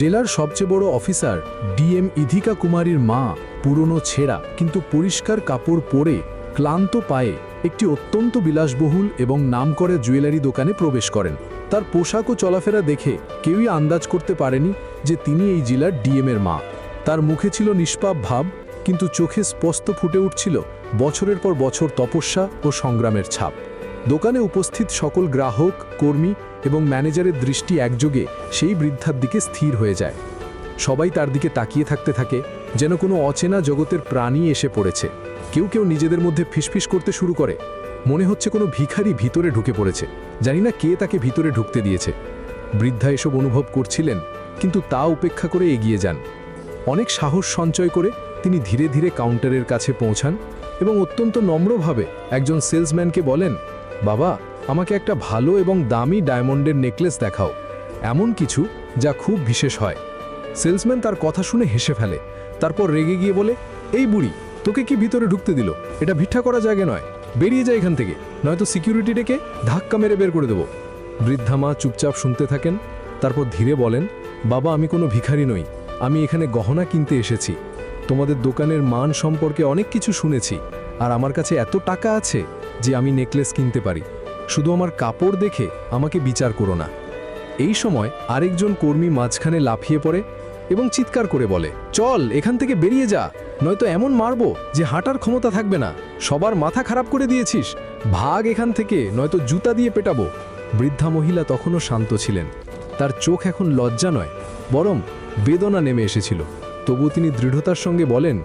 জেলার সবচেয়ে বড় অফিসার ডিএম ইধিকা কুমারীর মা পুরনো ছেঁড়া কিন্তু পরিষ্কার কাপড় পরে ক্লান্ত পায়ে একটি অত্যন্ত বিলাসবহুল এবং নামকরা জুয়েলারি দোকানে প্রবেশ করেন। তার পোশাক ও চলাফেরা দেখে কেউই আন্দাজ করতে পারেনি যে তিনি এই জেলার ডিএমের মা। তার মুখে ছিল নিষ্পাপ ভাব, কিন্তু চোখে স্পষ্ট ফুটে উঠছিল বছরের পর বছর তপস্যা ও সংগ্রামের ছাপ। দোকানে উপস্থিত সকল গ্রাহক, কর্মী এবং ম্যানেজারের দৃষ্টি একযোগে সেই বৃদ্ধার দিকে স্থির হয়ে যায়। সবাই তার দিকে তাকিয়ে থাকতে থাকে, যেন কোনো অচেনা জগতের প্রাণী এসে পড়েছে। কেউ কেউ নিজেদের মধ্যে ফিসফিস করতে শুরু করে, মনে হচ্ছে কোনো ভিখারি ভিতরে ঢুকে পড়েছে, জানি না কে তাকে ভিতরে ঢুকতে দিয়েছে। বৃদ্ধা এসব অনুভব করছিলেন, কিন্তু তা উপেক্ষা করে এগিয়ে যান। অনেক সাহস সঞ্চয় করে তিনি ধীরে ধীরে কাউন্টারের কাছে পৌঁছান এবং অত্যন্ত নম্রভাবে একজন সেলসম্যানকে বলেন, বাবা, আমাকে একটা ভালো এবং দামি ডায়মন্ডের নেকলেস দেখাও, এমন কিছু যা খুব বিশেষ হয়। সেলসম্যান তার কথা শুনে হেসে ফেলে, তারপর রেগে গিয়ে বলে, এই বুড়ি, তোকে কি ভিতরে ঢুকতে দিল? এটা ভিক্ষা করা জায়গা নয়, বেরিয়ে যায় এখান থেকে, নয়তো সিকিউরিটি ডেকে ধাক্কা মেরে বের করে দেব। বৃদ্ধা মা চুপচাপ শুনতে থাকেন, তারপর ধীরে বলেন, বাবা, আমি কোনো ভিখারি নই, আমি এখানে গহনা কিনতে এসেছি। তোমাদের দোকানের মান সম্পর্কে অনেক কিছু শুনেছি, আর আমার কাছে এত টাকা আছে যে আমি নেকলেস কিনতে পারি। শুধু আমার কাপড় দেখে আমাকে বিচার করো না। এই সময় আরেকজন কর্মী মাঝখানে লাফিয়ে পড়ে এবং চিৎকার করে বলে, চল এখান থেকে বেরিয়ে যা, নয়তো এমন মারবো যে হাঁটার ক্ষমতা থাকবে না। সবার মাথা খারাপ করে দিয়েছিস, ভাগ এখান থেকে, নয়তো জুতা দিয়ে পেটাবো। বৃদ্ধা মহিলা তখনও শান্ত ছিলেন, তার চোখ এখন লজ্জা নয়, বরং বেদনা নেমে এসেছিল। তবু তিনি দৃঢ়তার সঙ্গে বলেন,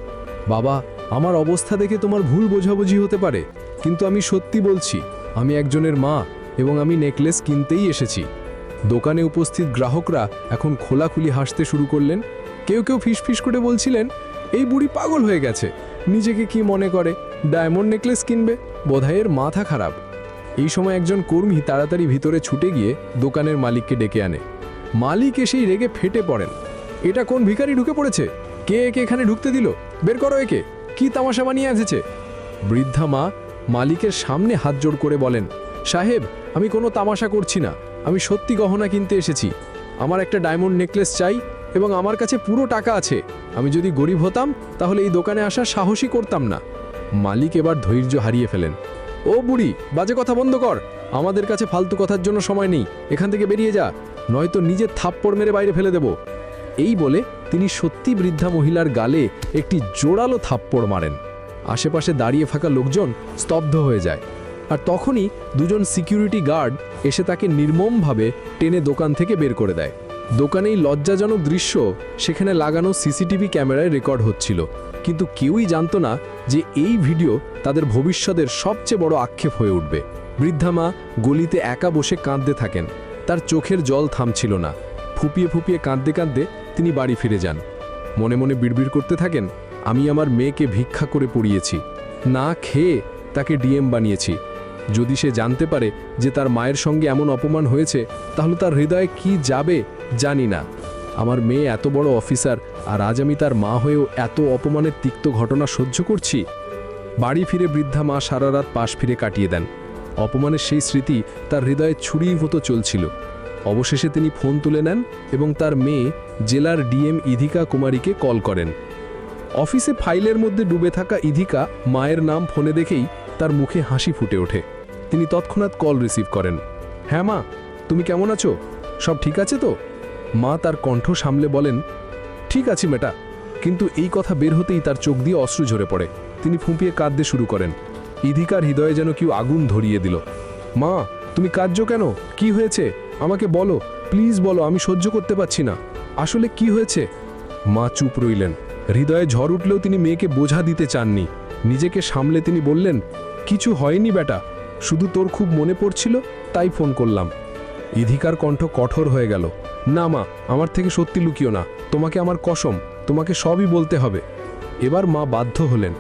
বাবা, আমার অবস্থা দেখে তোমার ভুল বোঝাবুঝি হতে পারে, কিন্তু আমি সত্যি বলছি, আমি একজনের মা এবং আমি নেকলেস কিনতেই এসেছি। দোকানে উপস্থিত গ্রাহকরা এখন খোলাখুলি হাসতে শুরু করলেন। কেউ কেউ ফিসফিস করে বলছিলেন, এই বুড়ি পাগল হয়ে গেছে, নিজেকে কি মনে করে, ডায়মন্ড নেকলেস কিনবে, বোধহয় এর মাথা খারাপ। এই সময় একজন কর্মী তাড়াতাড়ি ভিতরে ছুটে গিয়ে দোকানের মালিককে ডেকে আনে। মালিক এসেই রেগে ফেটে পড়েন, এটা কোন ভিখারি ঢুকে পড়েছে? কে একে এখানে ঢুকতে দিল? বের করো একে, কি তামাশা বানিয়ে এসেছে? বৃদ্ধা মা মালিকের সামনে হাত জোড় করে বলেন, সাহেব, আমি কোনো তামাশা করছি না, আমি সত্যি গহনা কিনতে এসেছি। আমার একটা ডায়মন্ড নেকলেস চাই এবং আমার কাছে পুরো টাকা আছে। আমি যদি গরিব হতাম তাহলে এই দোকানে আসার সাহসই করতাম না। মালিক এবার ধৈর্য হারিয়ে ফেলেন। ও বুড়ি, বাজে কথা বন্ধ কর, আমাদের কাছে ফালতু কথার জন্য সময় নেই, এখান থেকে বেরিয়ে যা, নয়তো নিজের থাপ্পড় মেরে বাইরে ফেলে দেব। এই বলে তিনি সত্যি বৃদ্ধা মহিলার গালে একটি জোরালো থাপ্পড় মারেন। আশেপাশে দাঁড়িয়ে থাকা লোকজন স্তব্ধ হয়ে যায়, আর তখনই দুজন সিকিউরিটি গার্ড এসে তাকে নির্মমভাবে টেনে দোকান থেকে বের করে দেয়। দোকানেই লজ্জাজনক দৃশ্য সেখানে লাগানো সিসিটিভি ক্যামেরায় রেকর্ড হচ্ছিল, কিন্তু কেউই জানতো না যে এই ভিডিও তাদের ভবিষ্যতের সবচেয়ে বড় আক্ষেপ হয়ে উঠবে। বৃদ্ধা মা গলিতে একা বসে কাঁদতে থাকেন, তার চোখের জল থামছিল না। ফুপিয়ে ফুপিয়ে কাঁদতে কাঁদতে তিনি বাড়ি ফিরে যান। মনে মনে বিড়বিড় করতে থাকেন, আমি আমার মেয়েকে ভিক্ষা করে পড়িয়েছি, না খেয়ে তাকে ডিএম বানিয়েছি। যদি সে জানতে পারে যে তার মায়ের সঙ্গে এমন অপমান হয়েছে, তাহলে তার হৃদয়ে কি যাবে জানি না। আমার মেয়ে এত বড় অফিসার, আর আজ আমি তার মা হয়েও এত অপমানের তিক্ত ঘটনা সহ্য করছি। বাড়ি ফিরে বৃদ্ধা মা সারা রাত পাশ ফিরে কাটিয়ে দেন। অপমানের সেই স্মৃতি তার হৃদয়ে ছুরির মতো চলছিল। অবশেষে তিনি ফোন তুলে নেন এবং তার মেয়ে জেলার ডিএম ইধিকা কুমারীকে কল করেন। অফিসে ফাইলের মধ্যে ডুবে থাকা ইধিকা মায়ের নাম ফোনে দেখেই তার মুখে হাসি ফুটে ওঠে। তিনি তৎক্ষণাৎ কল রিসিভ করেন। হ্যাঁ মা, তুমি কেমন আছো? সব ঠিক আছে তো? মা তার কণ্ঠ সামলে বলেন, ঠিক আছি মেটা। কিন্তু এই কথা বের হতেই তার চোখ দিয়ে অশ্রু ঝরে পড়ে। তিনি ফুঁপিয়ে কাঁদতে শুরু করেন। ইধিকার হৃদয়ে যেন কেউ আগুন ধরিয়ে দিল। মা, তুমি কাঁদছো কেন? কি হয়েছে? আমাকে বলো, প্লিজ বলো, আমি সহ্য করতে পারছি না। আসলে কি হয়েছে? মা চুপ রইলেন। হৃদয়ে ঝড় উঠলেও তিনি মেয়েকে বোঝা দিতে চাননি। নিজেকে সামলে তিনি বললেন, কিছু হয়নি বেটা, শুধু তোর খুব মনে পড়ছিল তাই ফোন করলাম। ইধিকার কণ্ঠ কঠোর হয়ে গেল। না মা, আমার থেকে সত্যি লুকিও না, তোমাকে আমার কসম, তোমাকে সবই বলতে হবে। এবার মা বাধ্য হলেন।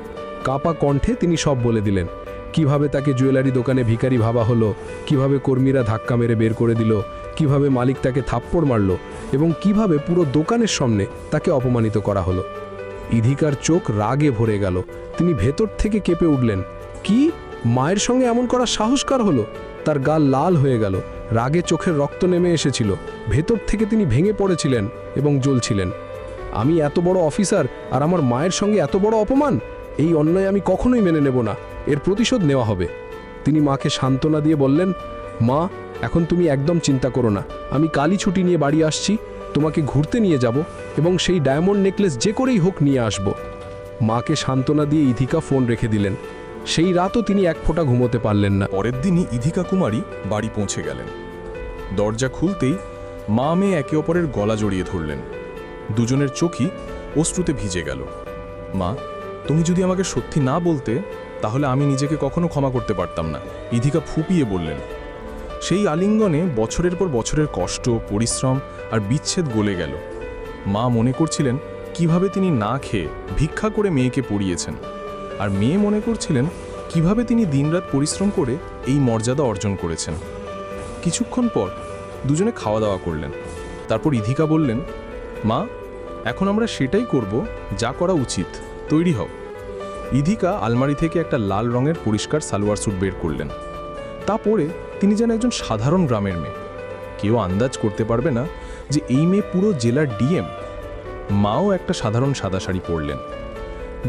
কাপা কণ্ঠে তিনি সব বলে দিলেন। কিভাবে তাকে জুয়েলারি দোকানে ভিখারি ভাবা হলো, কিভাবে কর্মীরা ধাক্কা মেরে বের করে দিল, কিভাবে মালিক তাকে থাপ্পড় মারল এবং কিভাবে পুরো দোকানের সামনে তাকে অপমানিত করা হলো। ইধিকার চোখ রাগে ভরে গেল। তিনি ভেতর থেকে কেঁপে উঠলেন। কি, মায়ের সঙ্গে এমন করা সাহসকার হলো? তার গাল লাল হয়ে গেল, রাগে চোখের রক্ত নেমে এসেছিল। ভেতর থেকে তিনি ভেঙে পড়েছিলেন। এবং জ্বলছিলেন। আমি এত বড় অফিসার আর আমার মায়ের সঙ্গে এত বড় অপমান, এই অন্যায় আমি কখনোই মেনে নেব না। এর প্রতিশোধ নেওয়া হবে। তিনি মাকে সান্ত্বনা দিয়ে বললেন, মা, এখন তুমি একদম চিন্তা করো না। আমি কালই ছুটি নিয়ে বাড়ি আসছি, তোমাকে ঘুরতে নিয়ে যাব এবং সেই ডায়মন্ড নেকলেস যে করেই হোক নিয়ে আসব। মাকে সান্ত্বনা দিয়ে ইধিকা ফোন রেখে দিলেন। সেই রাতও তিনি এক ফোঁটা ঘুমোতে পারলেন না। পরের দিনই ইধিকা কুমারী বাড়ি পৌঁছে গেলেন। দরজা খুলতেই মা মেয়ে একে অপরের গলা জড়িয়ে ধরলেন। দুজনের চোখই অশ্রুতে ভিজে গেল। মা, তুমি যদি আমাকে সত্যি না বলতে তাহলে আমি নিজেকে কখনো ক্ষমা করতে পারতাম না, ইধিকা ফুপিয়ে বললেন। সেই আলিঙ্গনে বছরের পর বছরের কষ্ট, পরিশ্রম আর বিচ্ছেদ গলে গেল। মা মনে করছিলেন কিভাবে তিনি না খেয়ে ভিক্ষা করে মেয়েকে পড়িয়েছেন, আর মেয়ে মনে করছিলেন কিভাবে তিনি দিনরাত পরিশ্রম করে এই মর্যাদা অর্জন করেছেন। কিছুক্ষণ পর দুজনে খাওয়া দাওয়া করলেন। তারপর ইধিকা বললেন, মা, এখন আমরা সেটাই করব যা করা উচিত, তৈরি হও। ইধিকা আলমারি থেকে একটা লাল রঙের পরিষ্কার সালোয়ার স্যুট বের করলেন। তা পরে তিনি যেন একজন সাধারণ গ্রামের মেয়ে। কেউ আন্দাজ করতে পারবে না যে এই মেয়ে পুরো জেলার ডিএম। মাও একটা সাধারণ সাদা শাড়ি পরলেন।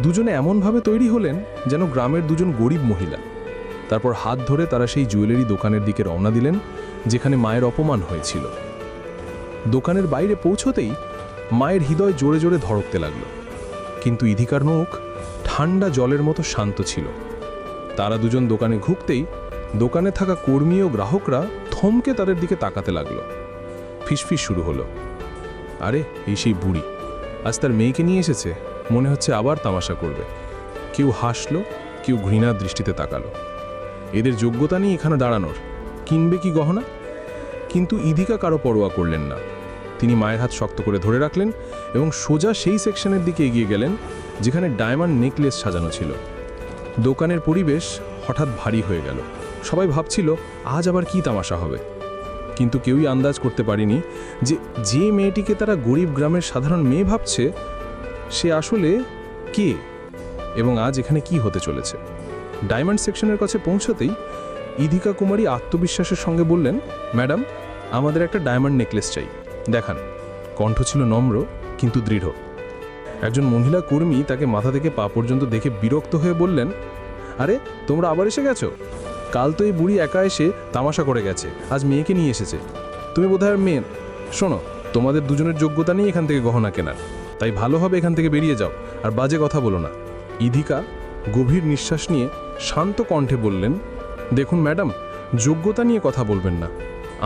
দুজনে এমনভাবে তৈরি হলেন যেন গ্রামের দুজন গরিব মহিলা। তারপর হাত ধরে তারা সেই জুয়েলারি দোকানের দিকে রওনা দিলেন যেখানে মায়ের অপমান হয়েছিল। দোকানের বাইরে পৌঁছতেই মায়ের হৃদয় জোরে জোরে ধড়কতে লাগল, কিন্তু ইধিকার মুখ ঠান্ডা জলের মতো শান্ত ছিল। তারা দুজন দোকানে ঢুকতেই দোকানে থাকা কর্মী ও গ্রাহকরা থমকে তাদের দিকে তাকাতে লাগলো। ফিসফিস শুরু হলো, আরে এই সেই বুড়ি, আজ তার মেয়েকে নিয়ে এসেছে, মনে হচ্ছে আবার তামাশা করবে। কেউ হাসলো, কেউ ঘৃণার দৃষ্টিতে তাকালো। এদের যোগ্যতা নেই এখানে দাঁড়ানোর, কিনবে কি গহনা? কিন্তু ইধিকা কারো পরোয়া করলেন না। তিনি মায়ের হাত শক্ত করে ধরে রাখলেন এবং সোজা সেই সেকশনের দিকে এগিয়ে গেলেন যেখানে ডায়মন্ড নেকলেস সাজানো ছিল। দোকানের পরিবেশ হঠাৎ ভারী হয়ে গেল। সবাই ভাবছিল আজ আবার কি তামাশা হবে, কিন্তু কেউই আন্দাজ করতে পারেনি যে মেয়েটিকে তারা গরিব গ্রামের সাধারণ মেয়ে ভাবছে সে আসলে কে এবং আজ এখানে কি হতে চলেছে। ডায়মন্ড সেকশনের কাছে পৌঁছতেই ইধিকা কুমারী আত্মবিশ্বাসের সঙ্গে বললেন, ম্যাডাম, আমাদের একটা ডায়মন্ড নেকলেস চাই, দেখান। কণ্ঠ ছিল নম্র কিন্তু দৃঢ়। একজন মহিলা কর্মী তাকে মাথা থেকে পা পর্যন্ত দেখে বিরক্ত হয়ে বললেন, আরে তোমরা আবার এসে গেছো? কাল তো এই বুড়ি একা এসে তামাশা করে গেছে, আজ মেয়েকে নিয়ে এসেছে। তুমি বোধহয় মেয়ে। শোনো, তোমাদের দুজনের যোগ্যতা নেই এখান থেকে গহনা কেনার, তাই ভালো হবে এখান থেকে বেরিয়ে যাও আর বাজে কথা বলো না। ইধিকা গভীর নিঃশ্বাস নিয়ে শান্ত কণ্ঠে বললেন, দেখুন ম্যাডাম, যোগ্যতা নিয়ে কথা বলবেন না।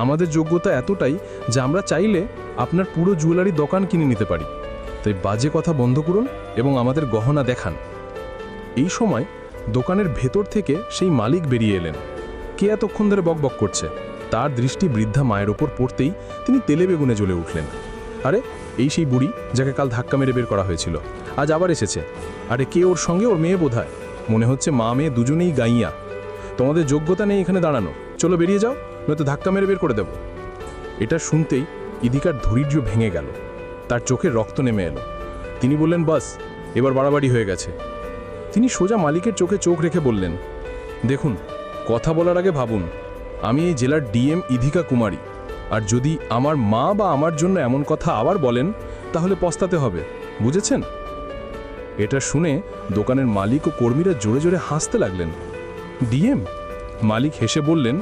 আমাদের যোগ্যতা এতটাই যে আমরা চাইলে আপনার পুরো জুয়েলারি দোকান কিনে নিতে পারি, তাই বাজে কথা বন্ধ করুন এবং আমাদের গহনা দেখান। এই সময় দোকানের ভেতর থেকে সেই মালিক বেরিয়ে এলেন। কে এতক্ষণ ধরে বকবক করছে? তার দৃষ্টি বৃদ্ধা মায়ের ওপর পড়তেই তিনি তেলে বেগুনে জ্বলে উঠলেন। আরে এই সেই বুড়ি যাকে কাল ধাক্কা মেরে বের করা হয়েছিল, আজ আবার এসেছে। আরে কে ওর সঙ্গে? ওর মেয়ে বোধহয়। মনে হচ্ছে মা মেয়ে দুজনেই গাইয়া। তোমাদের যোগ্যতা নেই এখানে দাঁড়ানো, চলো বেরিয়ে যাও, নয়তো ধাক্কা মেরে বের করে দেব। এটা শুনতেই ইধিকার ধৈর্য ভেঙে গেল, তার চোখে রক্ত নেমে এলো। তিনি বললেন, বাস, এবার বাড়াবাড়ি হয়ে গেছে। তিনি সোজা মালিকের চোখে চোখ রেখে বললেন, দেখুন, কথা বলার আগে ভাবুন, আমি এই জেলার ডিএম ইধিকা কুমারী, আর যদি আমার মা বা আমার জন্য এমন কথা আবার বলেন তাহলে পস্তাতে হবে, বুঝেছেন? এটা শুনে দোকানের মালিক ও কর্মীরা জোরে জোরে হাসতে লাগলেন। ডিএম? মালিক হেসে বললেন,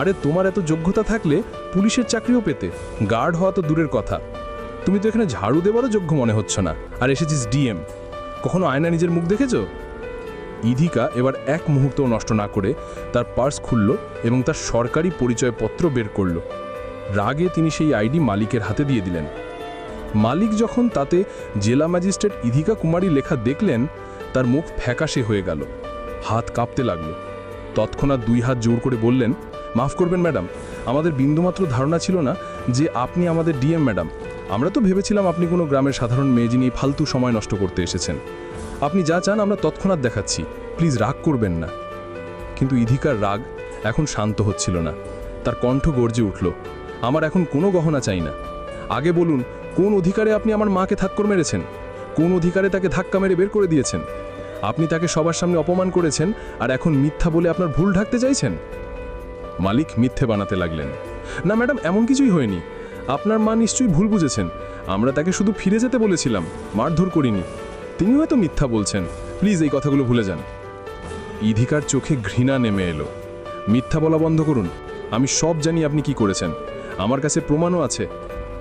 আরে তোমার এত যোগ্যতা থাকলে পুলিশের চাকরিও পেতে, গার্ড হওয়া তো দূরের কথা। তুমি তো এখানে ঝাড়ু দেওয়ারও যোগ্য মনে হচ্ছে না, আর এসেছিস ডিএম। কখনো আয়না নিজের মুখ দেখেছো? ইধিকা এবার এক মুহূর্তও নষ্ট না করে তার পার্স খুলল এবং তার সরকারি পরিচয়পত্র বের করল। রাগে তিনি সেই আইডি মালিকের হাতে দিয়ে দিলেন। মালিক যখন তাতে জেলা ম্যাজিস্ট্রেট ইধিকা কুমারী লেখা দেখলেন, তার মুখ ফ্যাকাশে হয়ে গেল, হাত কাঁপতে লাগলো। তৎক্ষণাৎ দুই হাত জোর করে বললেন, মাফ করবেন ম্যাডাম, আমাদের বিন্দুমাত্র ধারণা ছিল না যে আপনি আমাদের ডিএম ম্যাডাম। আমরা তো ভেবেছিলাম আপনি কোনো গ্রামের সাধারণ মেয়ে যিনি ফালতু সময় নষ্ট করতে এসেছেন। আপনি যা চান আমরা তৎক্ষণাৎ দেখাচ্ছি, প্লিজ রাগ করবেন না। কিন্তু ইধিকার রাগ এখন শান্ত হচ্ছিল না। তার কণ্ঠ গর্জে উঠল, আমার এখন কোনো গহনা চাই না। আগে বলুন, কোন অধিকারে আপনি আমার মাকে ধাক্কর মেরেছেন? কোন অধিকারে তাকে ধাক্কা মেরে বের করে দিয়েছেন? আপনি তাকে সবার সামনে অপমান করেছেন, আর এখন মিথ্যা বলে আপনার ভুল ঢাকতে চাইছেন? মালিক মিথ্যে বানাতে লাগলেন। না ম্যাডাম, এমন কিছুই হয়নি। আপনার মা নিশ্চয়ই ভুল বুঝেছেন। আমরা তাকে শুধু ফিরে যেতে বলেছিলাম, মারধর করিনি। তিনি হয়তো মিথ্যা বলছেন, প্লিজ এই কথাগুলো ভুলে যান। ইধিকার চোখে ঘৃণা নেমে এলো। মিথ্যা বলা বন্ধ করুন। আমি সব জানি আপনি কি করেছেন, আমার কাছে প্রমাণও আছে।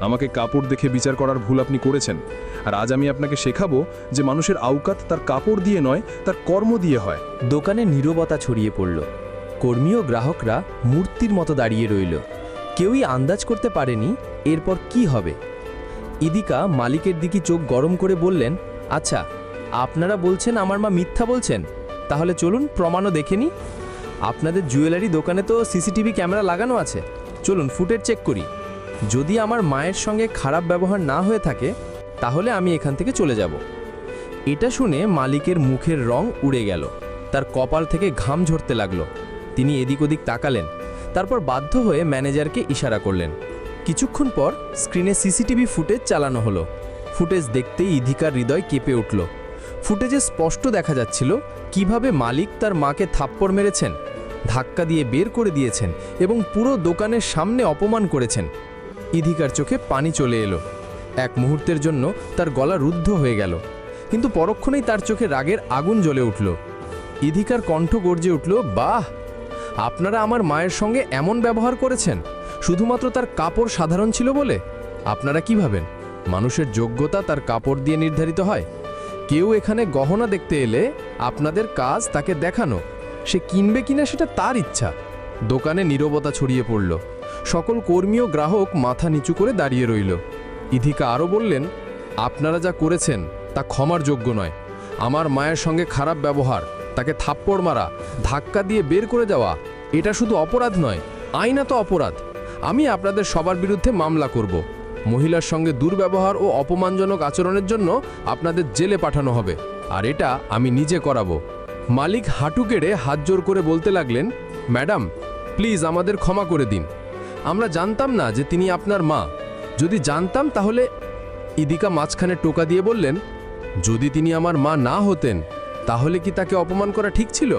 আমাকে কাপড় দেখে বিচার করার ভুল আপনি করেছেন, আর আজ আমি আপনাকে শেখাবো যে মানুষের আওকাত তার কাপড় দিয়ে নয়, তার কর্ম দিয়ে হয়। দোকানে নীরবতা ছড়িয়ে পড়ল। কর্মী ও গ্রাহকরা মূর্তির মতো দাঁড়িয়ে রইল। কেউই আন্দাজ করতে পারেনি এরপর কি হবে। ইদিকা মালিকের দিকে চোখ গরম করে বললেন, আচ্ছা, আপনারা বলছেন আমার মা মিথ্যা বলছেন, তাহলে চলুন প্রমাণও দেখে নিই। আপনাদের জুয়েলারি দোকানে তো সিসিটিভি ক্যামেরা লাগানো আছে, চলুন ফুটেজ চেক করি। যদি আমার মায়ের সঙ্গে খারাপ ব্যবহার না হয়ে থাকে তাহলে আমি এখান থেকে চলে যাব। এটা শুনে মালিকের মুখের রং উড়ে গেল, তার কপাল থেকে ঘাম ঝরতে লাগলো। তিনি এদিক ওদিক তাকালেন, তারপর বাধ্য হয়ে ম্যানেজারকে ইশারা করলেন। কিছুক্ষণ পর স্ক্রিনে সিসিটিভি ফুটেজ চালানো হলো। ফুটেজ দেখতেই ইধিকার হৃদয় কেঁপে উঠল। ফুটেজে স্পষ্ট দেখা যাচ্ছিল কিভাবে মালিক তার মাকে থাপ্পড় মেরেছেন, ধাক্কা দিয়ে বের করে দিয়েছেন এবং পুরো দোকানের সামনে অপমান করেছেন। ইধিকার চোখে পানি চলে এলো। এক মুহূর্তের জন্য তার গলা রুদ্ধ হয়ে গেল, কিন্তু পরক্ষণেই তার চোখে রাগের আগুন জ্বলে উঠল। ইধিকার কণ্ঠ গর্জে উঠল, বাহ! আপনারা আমার মায়ের সঙ্গে এমন ব্যবহার করেছেন শুধুমাত্র তার কাপড় সাধারণ ছিল বলে? আপনারা কি ভাবেন মানুষের যোগ্যতা তার কাপড় দিয়ে নির্ধারিত হয়? কেউ এখানে গহনা দেখতে এলে আপনাদের কাজ তাকে দেখানো, সে কিনবে কিনা সেটা তার ইচ্ছা। দোকানে নীরবতা ছড়িয়ে পড়ল। সকল কর্মী ও গ্রাহক মাথা নিচু করে দাঁড়িয়ে রইল। ইধিকা আরও বললেন, আপনারা যা করেছেন তা ক্ষমার যোগ্য নয়। আমার মায়ের সঙ্গে খারাপ ব্যবহার, তাকে থাপ্পড় মারা, ধাক্কা দিয়ে বের করে দেওয়া, এটা শুধু অপরাধ নয়, আইনত অপরাধ। আমি আপনাদের সবার বিরুদ্ধে মামলা করব। মহিলার সঙ্গে দুর্ব্যবহার ও অপমানজনক আচরণের জন্য আপনাদের জেলে পাঠানো হবে, আর এটা আমি নিজে করাবো। মালিক হাঁটু গেড়ে হাত জোর করে বলতে লাগলেন, ম্যাডাম, প্লিজ আমাদের ক্ষমা করে দিন। আমরা জানতাম না যে তিনি আপনার মা। যদি জানতাম তাহলে... ইদিকা মাঝখানে টোকা দিয়ে বললেন, যদি তিনি আমার মা না হতেন তাহলে কি তাকে অপমান করা ঠিক ছিল?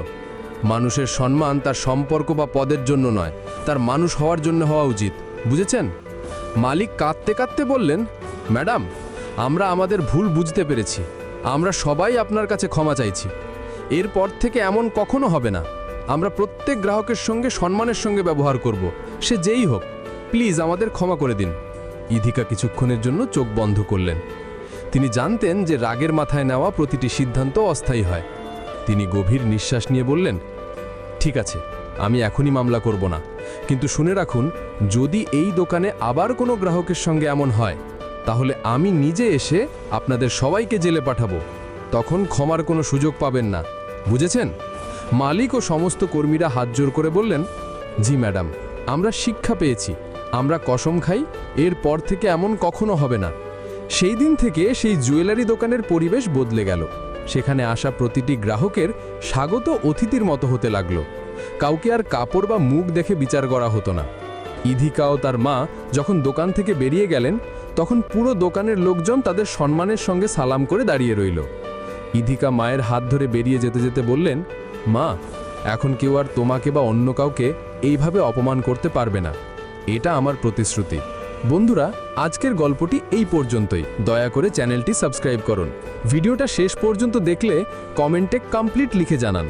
মানুষের সম্মান তার সম্পর্ক বা পদের জন্য নয়, তার মানুষ হওয়ার জন্য হওয়া উচিত, বুঝেছেন? মালিক কাঁদতে কাঁদতে বললেন, ম্যাডাম, আমরা আমাদের ভুল বুঝতে পেরেছি। আমরা সবাই আপনার কাছে ক্ষমা চাইছি। এরপর থেকে এমন কখনো হবে না। আমরা প্রত্যেক গ্রাহকের সঙ্গে সম্মানের সঙ্গে ব্যবহার করব, সে যেই হোক। প্লিজ আমাদের ক্ষমা করে দিন। ইধিকা কিছুক্ষণের জন্য চোখ বন্ধ করলেন। তিনি জানতেন যে রাগের মাথায় নেওয়া প্রতিটি সিদ্ধান্ত অস্থায়ী হয়। তিনি গভীর নিঃশ্বাস নিয়ে বললেন, ঠিক আছে, আমি এখনই মামলা করব না, কিন্তু শুনে রাখুন, যদি এই দোকানে আবার কোনো গ্রাহকের সঙ্গে এমন হয় তাহলে আমি নিজে এসে আপনাদের সবাইকে জেলে পাঠাবো। তখন ক্ষমার কোনো সুযোগ পাবেন না, বুঝেছেন? মালিক ও সমস্ত কর্মীরা হাত জোর করে বললেন, জি ম্যাডাম, আমরা শিক্ষা পেয়েছি, আমরা কসম খাই এরপর থেকে এমন কখনো হবে না। সেই দিন থেকে সেই জুয়েলারি দোকানের পরিবেশ বদলে গেল। সেখানে আসা প্রতিটি গ্রাহকের স্বাগত অতিথির মতো হতে লাগলো। কাউকে আর কাপড় বা মুখ দেখে বিচার করা হতো না। ইধিকা ও তার মা যখন দোকান থেকে বেরিয়ে গেলেন তখন পুরো দোকানের লোকজন তাদের সম্মানের সঙ্গে সালাম করে দাঁড়িয়ে রইল। ইধিকা মায়ের হাত ধরে বেরিয়ে যেতে যেতে বললেন, মা, এখন কেউ আর তোমাকে বা অন্য কাউকে এইভাবে অপমান করতে পারবে না, এটা আমার প্রতিশ্রুতি। বন্ধুরা, আজকের গল্পটি এই পর্যন্তই। দয়া করে চ্যানেলটি সাবস্ক্রাইব করুন। ভিডিওটা শেষ পর্যন্ত দেখলে কমেন্টে কমপ্লিট লিখে জানান,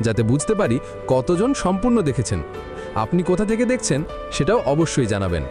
যাতে বুঝতে পারি কতজন সম্পূর্ণ দেখেছেন। আপনি কোথা থেকে দেখছেন সেটাও অবশ্যই জানাবেন।